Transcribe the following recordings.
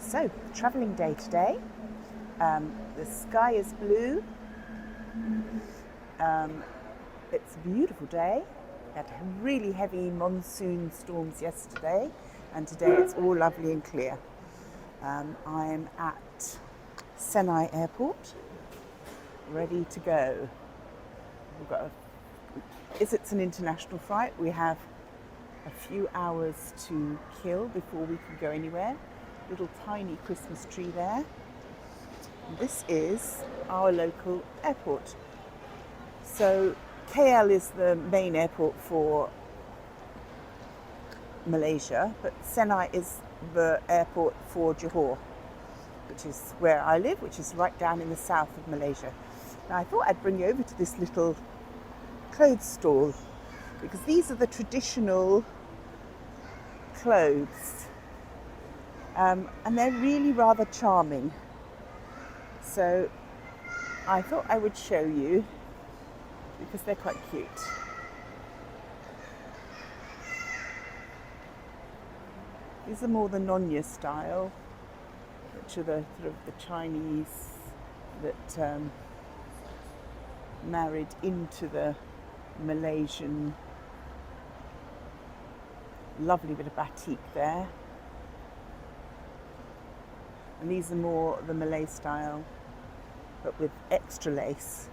So, travelling day today. The sky is blue. It's a beautiful day. We had really heavy monsoon storms yesterday, and today it's all lovely and clear. I'm at Senai Airport, ready to go. It's an international flight. We have a few hours to kill before we can go anywhere. Little tiny Christmas tree there. This is our local airport. So KL is the main airport for Malaysia, but Senai is the airport for Johor, which is where I live, which is right down in the south of Malaysia. Now I thought I'd bring you over to this little clothes stall because these are the traditional clothes, and they're really rather charming. So I thought I would show you because they're quite cute. These are more the Nonya style, which are the sort of the Chinese that married into the Malaysian. Lovely bit of batik there. And these are more the Malay style, but with extra lace.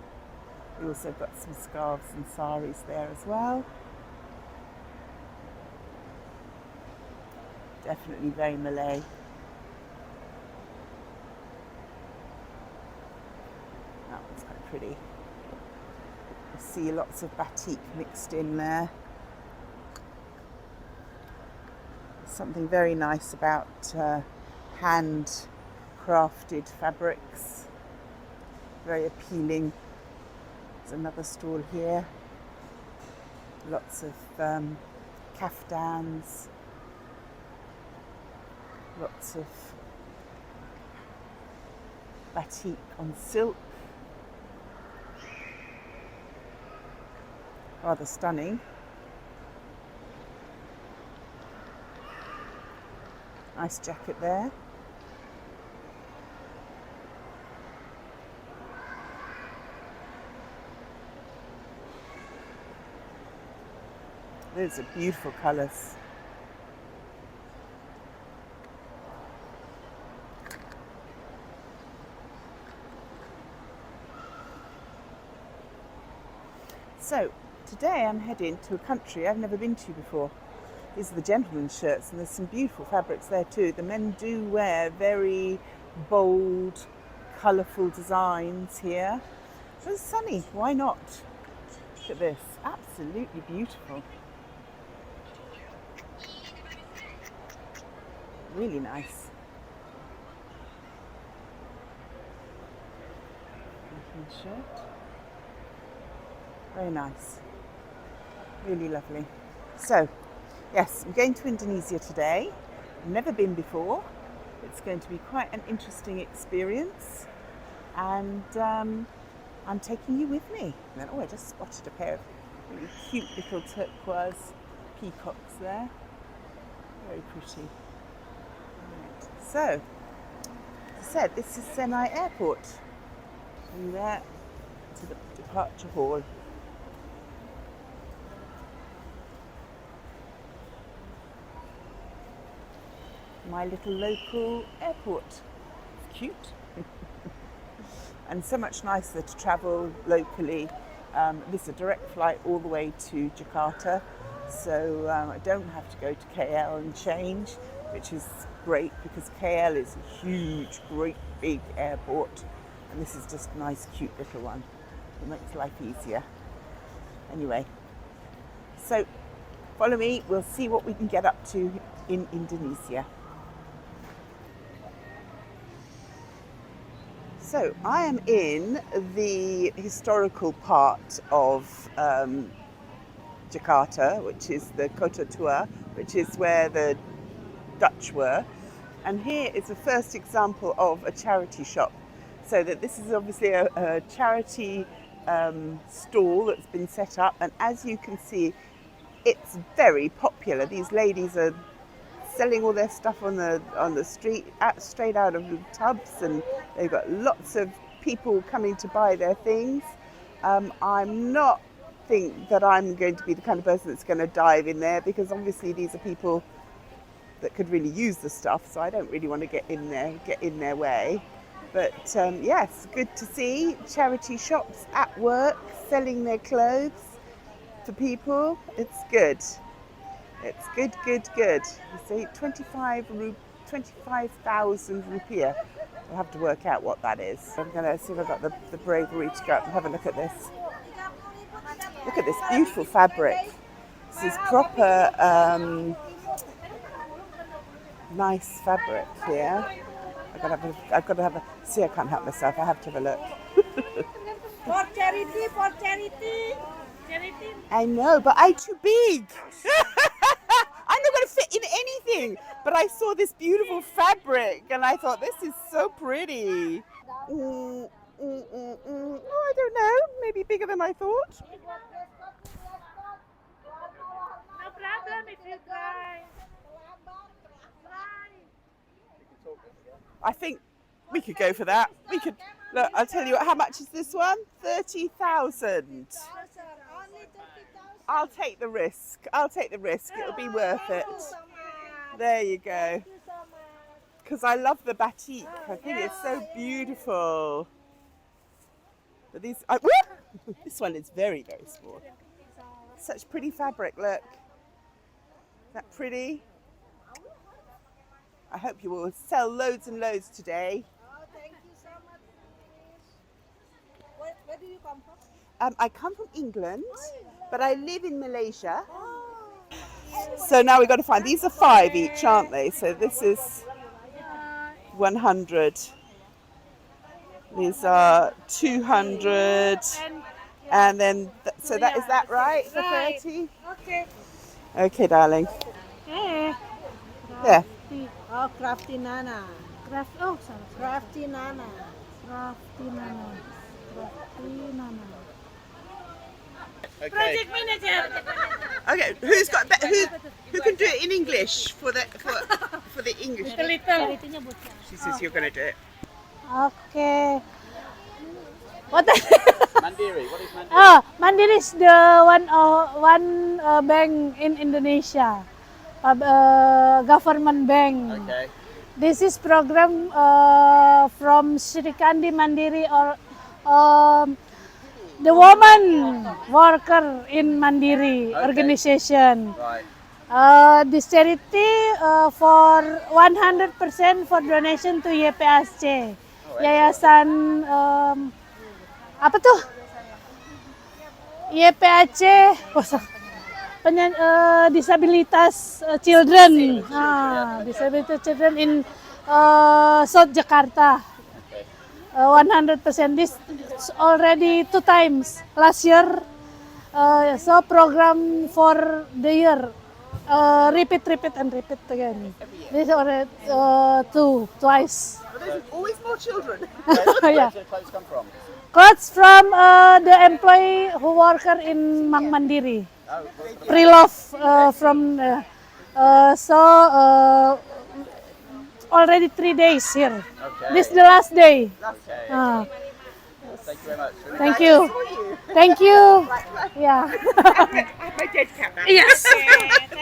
We also got some scarves and saris there as well. Definitely very Malay. That one's quite pretty. You see lots of batik mixed in there. Something very nice about hand-crafted fabrics. Very appealing. There's another stall here. Lots of kaftans. Lots of batik on silk. Rather stunning. Nice jacket there. Those are beautiful colours. So today I'm heading to a country I've never been to before. These are the gentlemen's shirts, and there's some beautiful fabrics there too. The men do wear very bold, colourful designs here. So it's sunny, why not? Look at this, absolutely beautiful. Really nice. Shirt. Very nice. Really lovely. So, yes, I'm going to Indonesia today. I've never been before. It's going to be quite an interesting experience, and I'm taking you with me. Oh, I just spotted a pair of really cute little turquoise peacocks there. Very pretty. Right. So, as I said, this is Senai Airport. And there to the departure hall. My little local airport. It's cute. And so much nicer to travel locally. This is a direct flight all the way to Jakarta, so I don't have to go to KL and change, which is great because KL is a huge, great big airport, and this is just a nice, cute little one. It makes life easier. Anyway, so follow me, we'll see what we can get up to in Indonesia. So I am in the historical part of Jakarta, which is the Kota Tua, which is where the Dutch were. And here is the first example of a charity shop. So that this is obviously a charity stall that's been set up, and as you can see, it's very popular. These ladies are selling all their stuff on the street, straight out of the tubs, and they've got lots of people coming to buy their things. I'm not think that I'm going to be the kind of person that's going to dive in there, because obviously these are people that could really use the stuff, so I don't really want to get in their way. But yes, good to see charity shops at work selling their clothes to people. It's good. It's good. You see, 25,000 rupiah. I'll have to work out what that is. I'm going to see if I've got the bravery to go up and have a look at this. Look at this beautiful fabric. This is proper nice fabric here. I've got to have a see. I can't help myself. I have to have a look. For charity. I know, but I'm too big. I'm not going to fit in anything. But I saw this beautiful fabric and I thought, this is so pretty. Oh, I don't know. Maybe bigger than I thought. No problem if you try. I think we could go for that. We could. Look, I'll tell you what, how much is this one? 30,000. I'll take the risk. It'll be worth it. There you go. Because I love the batik. I think it's so beautiful. But these, this one is very, very small. Such pretty fabric, look. Isn't that pretty? I hope you will sell loads and loads today. Oh, thank you so much. Where do you come from? I come from England, but I live in Malaysia. So now we've got to find, these are 5 each, aren't they? So this is 100. These are 200. And then, so that is that right for 30? Okay. Okay, darling. Hey. Yeah. Oh, crafty Nana. Crafty Nana. Okay. Project manager. Okay, who can do it in English for the English? Little. She says you're going to do it. Okay. What? Mandiri. What is Mandiri? Oh, Mandiri is the one bank in Indonesia, government bank. Okay. This is program from Sri Kandi Mandiri, or the woman worker in Mandiri organization. Right. This charity for 100% for donation to YPAC, Yayasan apa tuh? YPAC disabilitas children, disabilitas children in South Jakarta. 100%. This already 2 times last year. So program for the year. Repeat and repeat again. This already twice. But there's always more children. Yeah. Where do the clothes come from? Clothes from the employee who worker in Mang Mandiri. Pre-love from already 3 days here. Okay. This is the last day. Okay. Thank you very much. Thank you. Thank you. Yeah. My dead cat back. Yes.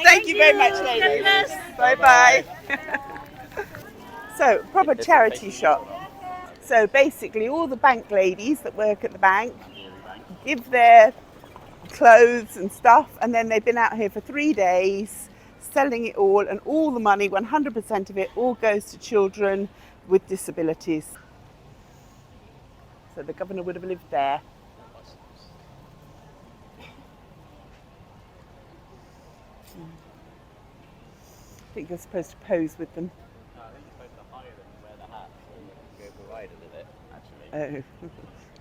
Thank you very much, ladies. Bye bye. So, proper charity shop. So basically all the bank ladies that work at the bank give their clothes and stuff, and then they've been out here for 3 days selling it all, and all the money, 100% of it, all goes to children with disabilities. So the governor would have lived there. I think you're supposed to pose with them. No, I think you're supposed to hire them and wear the hat so you can go provided with it, actually. Oh,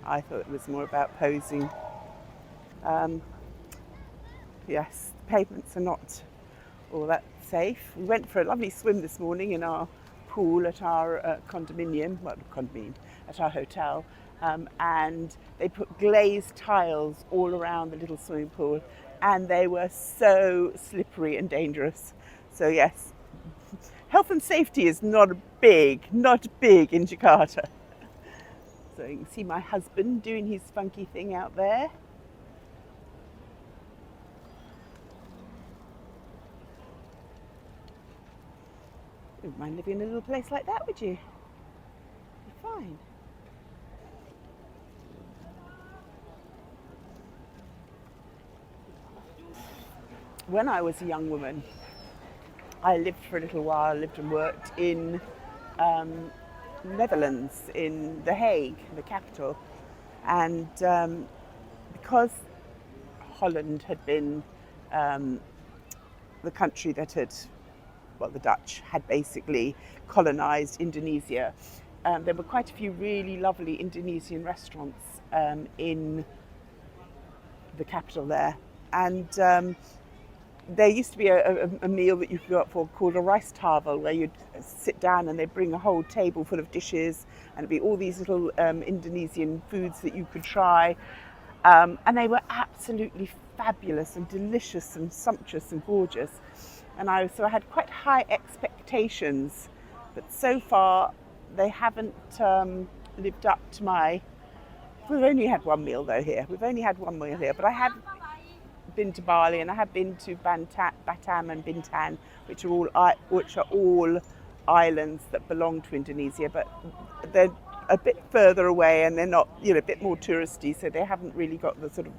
I thought it was more about posing. Yes, the pavements are not all that safe. We went for a lovely swim this morning in our pool at our at our hotel, and they put glazed tiles all around the little swimming pool, and they were so slippery and dangerous. So yes, health and safety is not big in Jakarta. So you can see my husband doing his funky thing out there. You wouldn't mind living in a little place like that, would you? Be fine. When I was a young woman, I lived for a little while, lived and worked in Netherlands, in The Hague, the capital. And because Holland had been the country that had, well, the Dutch had basically colonised Indonesia, there were quite a few really lovely Indonesian restaurants in the capital there. And there used to be a meal that you could go up for called a rice tafel, where you'd sit down and they'd bring a whole table full of dishes and it'd be all these little Indonesian foods that you could try. And they were absolutely fabulous and delicious and sumptuous and gorgeous. And so I had quite high expectations, but so far they haven't lived up to my... We've only had one meal though here. We've only had one meal here, but I have been to Bali and I have been to Batam and Bintan, which are all islands that belong to Indonesia, but they're a bit further away and they're not, a bit more touristy, so they haven't really got the sort of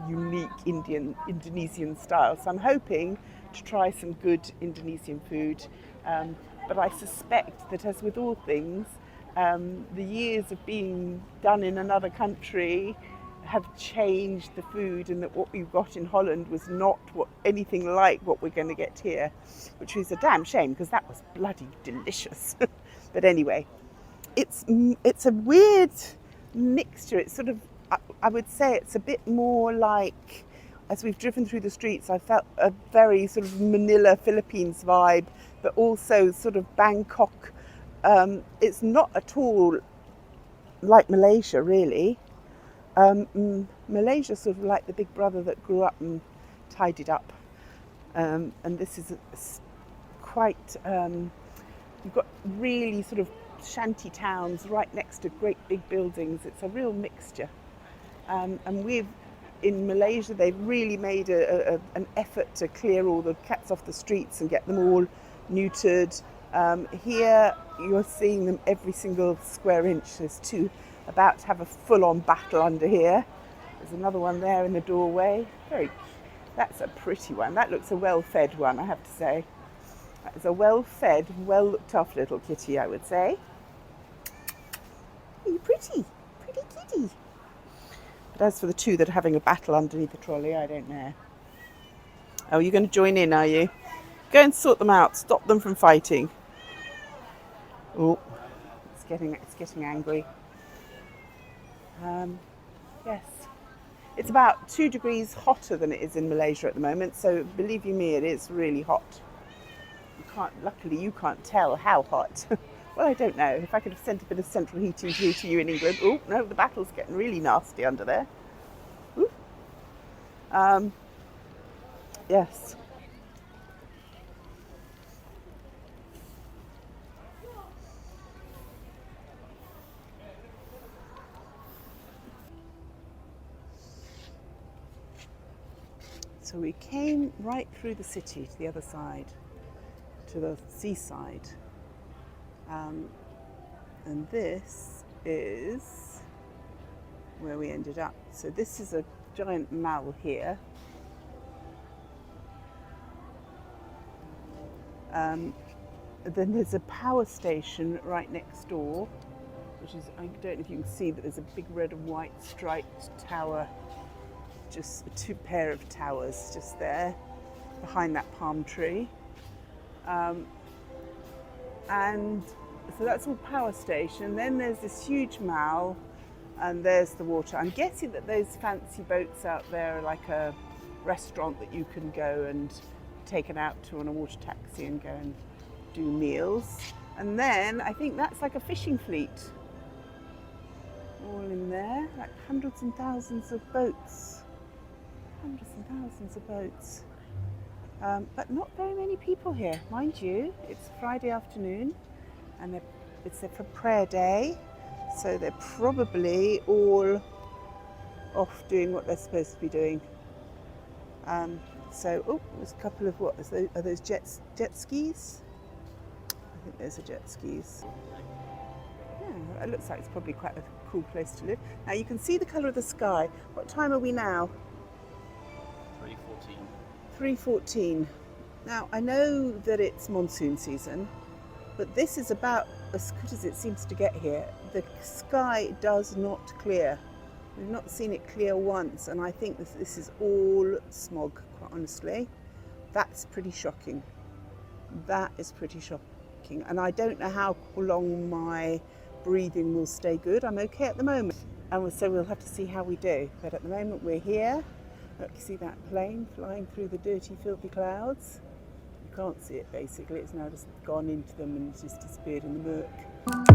unique Indonesian style. So I'm hoping to try some good Indonesian food, but I suspect that, as with all things, the years of being done in another country have changed the food, and that what we got in Holland was not anything like what we're going to get here, which is a damn shame because that was bloody delicious. But anyway, it's a weird mixture. It's sort of, I would say it's a bit more like, as we've driven through the streets, I felt a very sort of Manila, Philippines vibe, but also sort of Bangkok. It's not at all like Malaysia, really. Malaysia sort of like the big brother that grew up and tidied up, and this is quite, you've got really sort of shanty towns right next to great big buildings. It's a real mixture, and in Malaysia they've really made an effort to clear all the cats off the streets and get them all neutered. Here you're seeing them every single square inch. There's two about to have a full-on battle under here. There's another one there in the doorway. That's a pretty one. That looks a well-fed one, I have to say. That is a well-fed, well-looked-after little kitty, I would say. Are you pretty kitty? But as for the two that are having a battle underneath the trolley, I don't know. Oh, you're going to join in, are you? Go and sort them out. Stop them from fighting. Oh, it's getting angry. Yes, it's about 2 degrees hotter than it is in Malaysia at the moment, so believe you me, it is really hot. Luckily you can't tell how hot. Well, I don't know. If I could have sent a bit of central heating through to you in England. Oh no, the battle's getting really nasty under there. Ooh. Yes. So we came right through the city to the other side, to the seaside. And this is where we ended up. So this is a giant mall here. Then there's a power station right next door, which is, I don't know if you can see, but there's a big red and white striped tower, just a pair of towers just there behind that palm tree. And so that's all power station. Then there's this huge mall, and there's the water. I'm guessing that those fancy boats out there are like a restaurant that you can go and take it out to on a water taxi and go and do meals. And then I think that's like a fishing fleet, all in there, like hundreds and thousands of boats. but not very many people here, mind you. It's Friday afternoon and it's for prayer day, so they're probably all off doing what they're supposed to be doing. Oh, there's a couple of are those jet skis? I think those are jet skis. Yeah, it looks like it's probably quite a cool place to live. Now you can see the colour of the sky. What time are we now? 3:14. 3:14. Now I know that it's monsoon season, but this is about as good as it seems to get here. The sky does not clear. We've not seen it clear once, and I think this is all smog, quite honestly. That's pretty shocking. That is pretty shocking. And I don't know how long my breathing will stay good. I'm okay at the moment. And so we'll have to see how we do. But at the moment we're here. Look, you see that plane flying through the dirty, filthy clouds? You can't see it basically. It's now just gone into them and just disappeared in the murk.